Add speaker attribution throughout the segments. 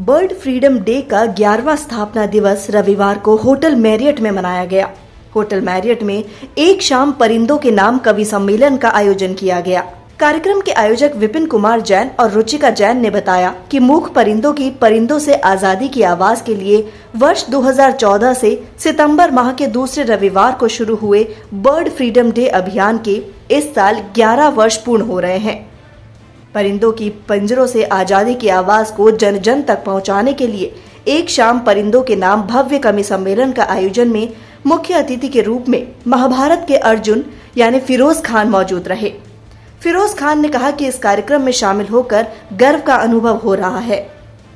Speaker 1: Bird freedom day का 11वां स्थापना दिवस रविवार को होटल मैरियट में मनाया गया। होटल मैरियट में एक शाम परिंदों के नाम कवि सम्मेलन का आयोजन किया गया। कार्यक्रम के आयोजक विपिन कुमार जैन और रुचिका जैन ने बताया कि मूक परिंदों की परिंदों से आजादी की आवाज के लिए वर्ष 2014 से सितंबर माह के दूसरे रविवार को शुरू हुए बर्ड फ्रीडम डे अभियान के इस साल 11 वर्ष पूर्ण हो रहे हैं। परिंदों की पिंजरों से आजादी की आवाज को जन जन तक पहुंचाने के लिए एक शाम परिंदों के नाम भव्य कवि सम्मेलन का आयोजन में मुख्य अतिथि के रूप में महाभारत के अर्जुन यानी फिरोज खान मौजूद रहे। फिरोज खान ने कहा कि इस कार्यक्रम में शामिल होकर गर्व का अनुभव हो रहा है।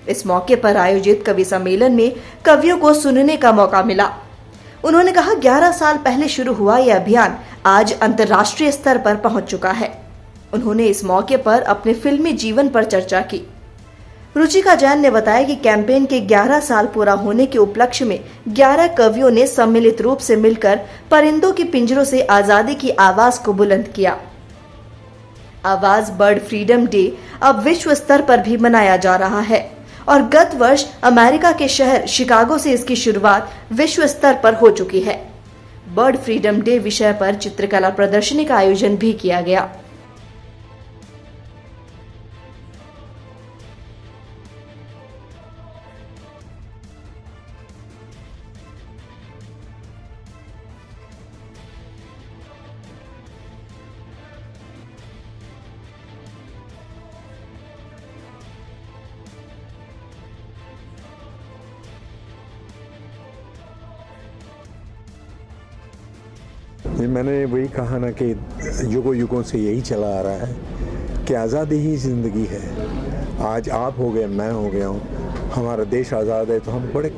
Speaker 1: इस मौके पर आयोजित कवि सम्मेलन में कवियों को सुनने का मौका मिला। उन्होंने कहा 11 साल पहले शुरू हुआ यह अभियान आज अंतर्राष्ट्रीय स्तर पर पहुंच चुका है। उन्होंने इस मौके पर अपने फिल्मी जीवन पर चर्चा की। रुचिका जैन ने बताया कि कैंपेन के 11 साल पूरा होने के उपलक्ष्य में 11 कवियों ने सम्मिलित रूप से मिलकर परिंदों की पिंजरों से आजादी की आवाज को बुलंद किया। आवाज बर्ड फ्रीडम डे अब विश्व स्तर पर भी मनाया जा रहा है और गत वर्ष अमेरिका के शहर शिकागो से इसकी शुरुआत विश्व स्तर पर हो चुकी है। बर्ड फ्रीडम डे विषय पर चित्रकला प्रदर्शनी का आयोजन भी किया गया।
Speaker 2: मैंने वही कहा ना कि युगों युगों से यही चला आ रहा है कि आज़ादी ही ज़िंदगी है। आज आप हो गए, मैं हो गया हूँ, हमारा देश आज़ाद है तो हम बड़े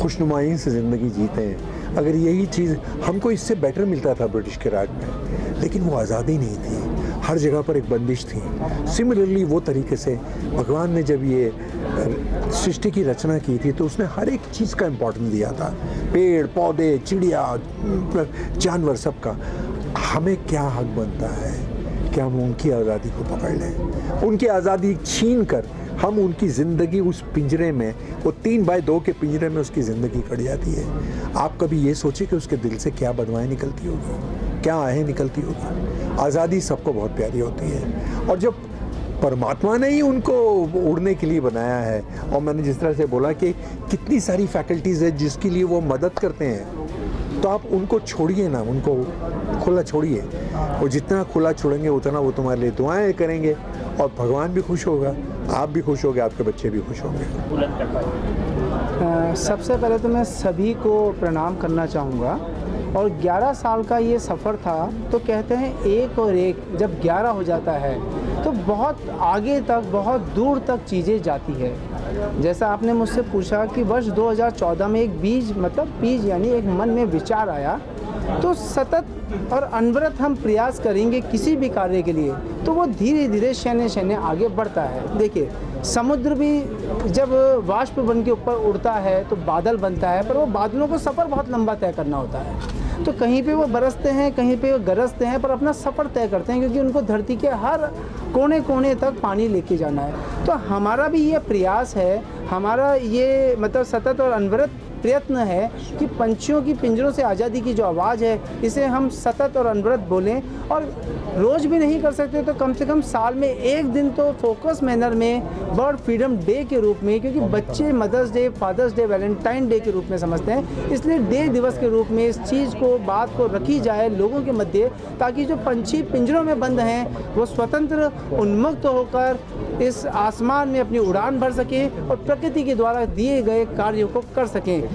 Speaker 2: खुशनुमाई से ज़िंदगी जीते हैं। अगर यही चीज़ हमको इससे बेटर मिलता था ब्रिटिश के राज में, लेकिन वो आज़ादी नहीं थी, हर जगह पर एक बंदिश थी। सिमिलरली वो तरीके से भगवान ने जब ये सृष्टि की रचना की थी तो उसने हर एक चीज़ का इम्पोर्टेंस दिया था, पेड़ पौधे, चिड़िया, जानवर, सबका। हमें क्या हक बनता है कि हम उनकी आज़ादी को पकड़ लें, उनकी आज़ादी छीन कर हम उनकी ज़िंदगी उस पिंजरे में, वो 3x2 के पिंजरे में उसकी ज़िंदगी कट जाती है। आप कभी ये सोचिए कि उसके दिल से क्या बदवाएँ निकलती होगी, क्या आहें निकलती होगी। आज़ादी सबको बहुत प्यारी होती है और जब परमात्मा ने ही उनको उड़ने के लिए बनाया है, और मैंने जिस तरह से बोला कि कितनी सारी फैकल्टीज़ है जिसके लिए वो मदद करते हैं, तो आप उनको छोड़िए ना, उनको खुला छोड़िए। वो जितना खुला छोड़ेंगे उतना वो तुम्हारे लिए दुआएं करेंगे और भगवान भी खुश होगा, आप भी खुश होगे, आपके बच्चे भी खुश होंगे।
Speaker 3: सबसे पहले तो मैं सभी को प्रणाम करना चाहूँगा। और 11 साल का ये सफ़र था, तो कहते हैं एक और एक जब 11 हो जाता है तो बहुत आगे तक, बहुत दूर तक चीज़ें जाती है। जैसा आपने मुझसे पूछा कि वर्ष 2014 में एक बीज यानी एक मन में विचार आया, तो सतत और अनवरत हम प्रयास करेंगे किसी भी कार्य के लिए तो वो धीरे धीरे शैने आगे बढ़ता है। देखिए, समुद्र भी जब वाष्प बन के ऊपर उड़ता है तो बादल बनता है, पर वो बादलों को सफ़र बहुत लंबा तय करना होता है। तो कहीं पे वो बरसते हैं, कहीं पे वो गरजते हैं, पर अपना सफ़र तय करते हैं, क्योंकि उनको धरती के हर कोने कोने तक पानी लेके जाना है। तो हमारा भी ये प्रयास है, हमारा ये सतत और अनवरत प्रयत्न है कि पंछियों की पिंजरों से आज़ादी की जो आवाज़ है, इसे हम सतत और अनवरत बोलें। और रोज़ भी नहीं कर सकते तो कम से कम साल में एक दिन तो फोकस मैनर में बर्ड फ्रीडम डे के रूप में, क्योंकि बच्चे mother's day, father's day, Valentine day के रूप में समझते हैं, इसलिए डे दिवस के रूप में इस चीज़ को, बात को रखी जाए लोगों के मध्य, ताकि जो पंछी पिंजरों में बंद हैं वो स्वतंत्र, उन्मुक्त होकर इस आसमान में अपनी उड़ान भर सकें और प्रकृति के द्वारा दिए गए कार्यों को कर सकें।